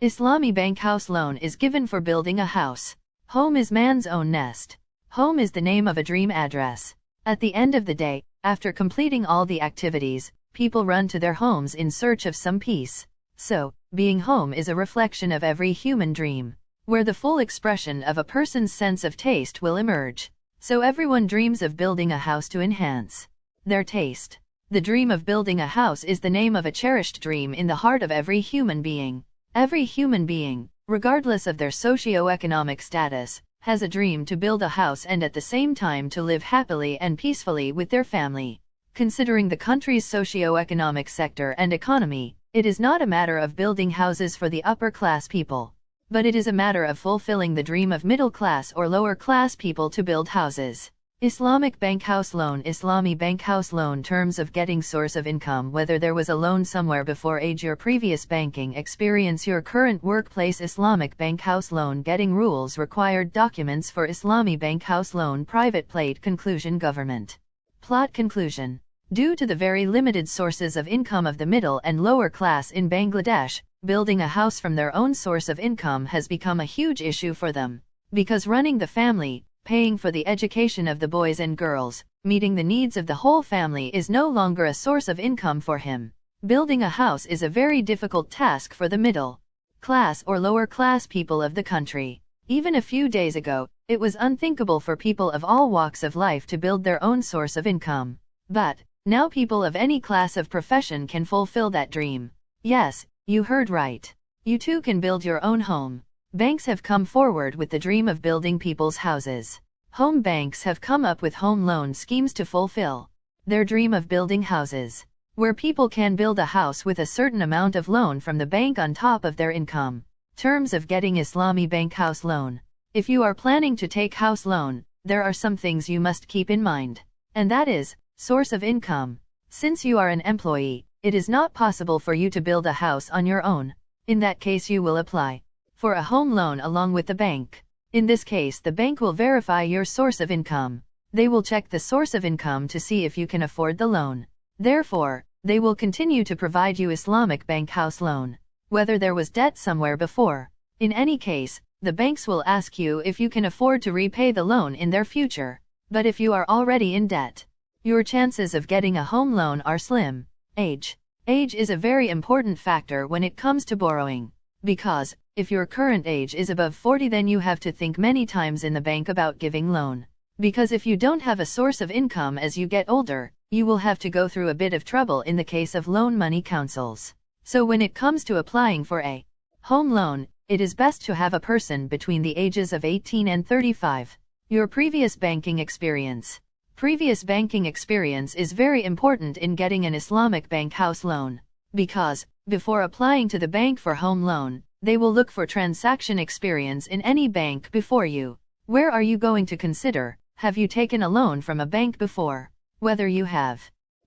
Islami Bank House Loan is given for building a house. Home is man's own nest. Home is the name of a dream address. At the end of the day, after completing all the activities, people run to their homes in search of some peace. So, being home is a reflection of every human dream, where the full expression of a person's sense of taste will emerge. So everyone dreams of building a house to enhance their taste. The dream of building a house is the name of a cherished dream in the heart of every human being. Every human being, regardless of their socio-economic status, has a dream to build a house and at the same time to live happily and peacefully with their family. Considering the country's socio-economic sector and economy, it is not a matter of building houses for the upper-class people, but it is a matter of fulfilling the dream of middle-class or lower-class people to build houses. Islamic Bank House Loan. Islami Bank House Loan. Terms of getting source of income. Whether there was a loan somewhere before your previous banking experience, your current workplace. Islamic Bank House Loan. Getting rules. Required documents for Islami Bank House Loan. Private plate. Conclusion. Government plot. Conclusion. Due to the very limited sources of income of the middle and lower class in Bangladesh, building a house from their own source of income has become a huge issue for them, because running the family, paying for the education of the boys and girls, meeting the needs of the whole family is no longer a source of income for him. Building a house is a very difficult task for the middle class or lower class people of the country. Even a few days ago, it was unthinkable for people of all walks of life to build their own source of income. But now people of any class of profession can fulfill that dream. Yes, you heard right. You too can build your own home. Banks have come forward with the dream of building people's houses. Home banks have come up with home loan schemes to fulfill their dream of building houses, where people can build a house with a certain amount of loan from the bank on top of their income. Terms of getting Islami Bank House Loan. If you are planning to take house loan, there are some things you must keep in mind. And that is, source of income. Since you are an employee, it is not possible for you to build a house on your own. In that case you will apply for a home loan along with the bank. In this case the bank will verify your source of income. They will check the source of income to see if you can afford the loan. Therefore, they will continue to provide you Islamic Bank House Loan, whether there was debt somewhere before. In any case, the banks will ask you if you can afford to repay the loan in their future. But if you are already in debt, your chances of getting a home loan are slim. Age. Age is a very important factor when it comes to borrowing, because if your current age is above 40, then you have to think many times in the bank about giving loan. Because if you don't have a source of income as you get older, you will have to go through a bit of trouble in the case of loan money councils. So when it comes to applying for a home loan, it is best to have a person between the ages of 18 and 35. Your previous banking experience. Previous banking experience is very important in getting an Islamic Bank House Loan, because, before applying to the bank for home loan, they will look for transaction experience in any bank before you. Where are you going to consider? Have you taken a loan from a bank before? Whether you have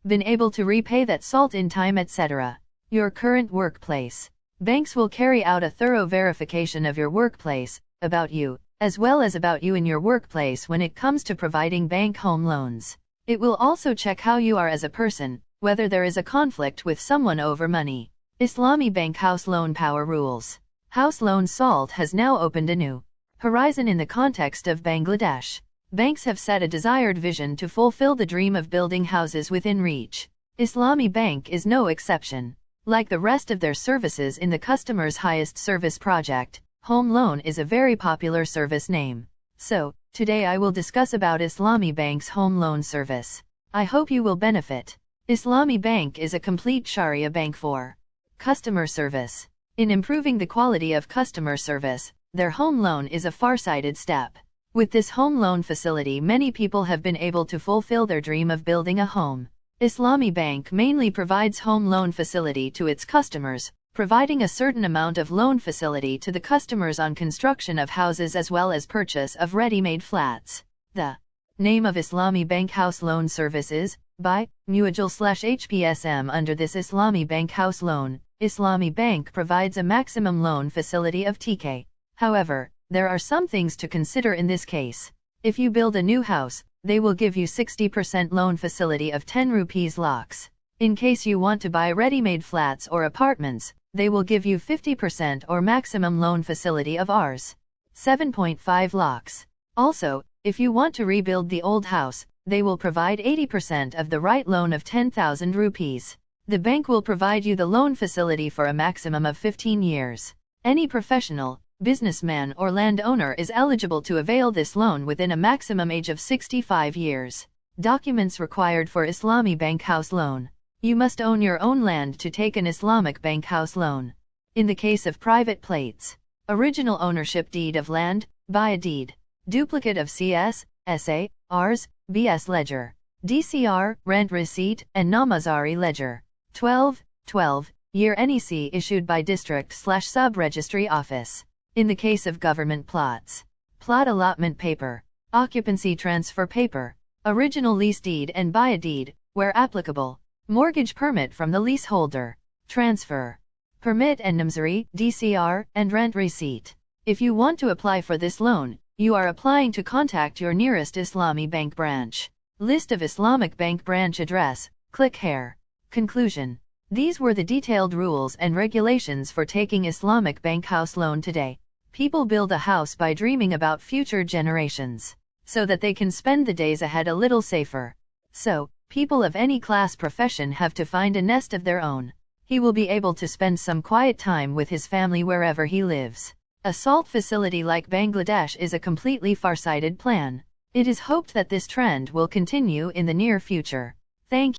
been able to repay that salt in time, etc. Your current workplace. Banks will carry out a thorough verification of your workplace, about you, as well as about you in your workplace when it comes to providing bank home loans. It will also check how you are as a person, whether there is a conflict with someone over money. Islami Bank House Loan Power Rules. House loan SALT has now opened a new horizon in the context of Bangladesh. Banks have set a desired vision to fulfill the dream of building houses within reach. Islami Bank is no exception. Like the rest of their services in the customer's highest service project, home loan is a very popular service name. So, today I will discuss about Islami Bank's home loan service. I hope you will benefit. Islami Bank is a complete Sharia bank for customer service. In improving the quality of customer service, their home loan is a far-sighted step. With this home loan facility, many people have been able to fulfill their dream of building a home. Islami Bank mainly provides home loan facility to its customers, providing a certain amount of loan facility to the customers on construction of houses as well as purchase of ready-made flats. The name of Islami Bank House Loan Service is by Muajil/HPSM. Under this Islami Bank House Loan, Islami Bank provides a maximum loan facility of TK. However, there are some things to consider in this case. If you build a new house, they will give you 60% loan facility of 10 rupees lakhs. In case you want to buy ready-made flats or apartments, they will give you 50% or maximum loan facility of Rs. 7.5 lakhs. Also, if you want to rebuild the old house, they will provide 80% of the right loan of 10,000 rupees. The bank will provide you the loan facility for a maximum of 15 years. Any professional, businessman or landowner is eligible to avail this loan within a maximum age of 65 years. Documents required for Islami Bank House Loan. You must own your own land to take an Islamic Bank House Loan. In the case of private plates, original ownership deed of land, by a deed, duplicate of CS, SA, Rs, BS ledger, DCR, rent receipt, and Namazari ledger. 12. Year NEC issued by district/sub-registry office. In the case of government plots, plot allotment paper, occupancy transfer paper, original lease deed and buy a deed, where applicable, mortgage permit from the leaseholder, transfer permit and Namzari, DCR, and rent receipt. If you want to apply for this loan, you are applying to contact your nearest Islami Bank branch. List of Islamic Bank branch address, click here. Conclusion. These were the detailed rules and regulations for taking Islamic Bank House Loan today. People build a house by dreaming about future generations, so that they can spend the days ahead a little safer. So, people of any class profession have to find a nest of their own. He will be able to spend some quiet time with his family wherever he lives. A SALT facility like Bangladesh is a completely far-sighted plan. It is hoped that this trend will continue in the near future. Thank you.